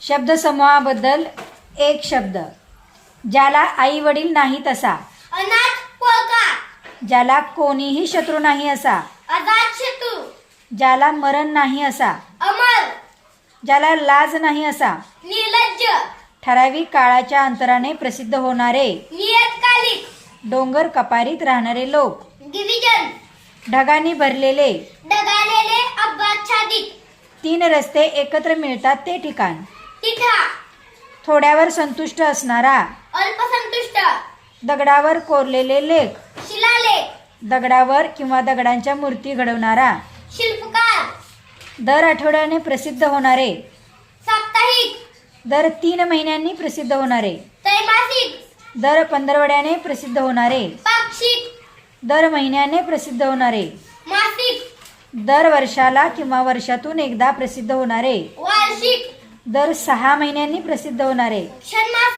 शब्दसमूहाबद्दल एक शब्द. ज्याला आई वडील नाही तसा. अनाथ पोरगा. ज्याला कोणीही शत्रू नाही असा. अजातशत्रू. ज्याला मरण नाही असा. अमर. ज्याला लाज नाही असा. निर्लज्ज. ठराविक काळाच्या अंतराने प्रसिद्ध होणारे. नियतकालिक. डोंगर कपारीत राहणारे लोक. गिरिजन. ढगांनी भरलेले. डगालेले. आच्छादित. 3 रस्ते एकत्र मिळतात ते ठिकाण. तिठा. थोड्यावर संतुष्ट असणारा. अल्पसंतुष्ट. दगडावर कोरलेले लेख. शिलालेख. दगडावर किंवा दगडांच्या मूर्ती घडवणारा. शिल्पकार. दर आठवड्याने प्रसिद्ध होणारे. साप्ताहिक. दर 3 महिन्यांनी प्रसिद्ध होणारे. त्रैमासिक. दर 15 प्रसिद्ध होणारे. पाक्षिक. दर महिन्याने प्रसिद्ध होणारे. मासिक. दर वर्षाला किंवा वर्षातून एकदा प्रसिद्ध होणारे. वार्षिक. दर 6 महिन्यांनी प्रसिद्ध होणारे. षण्मासिक.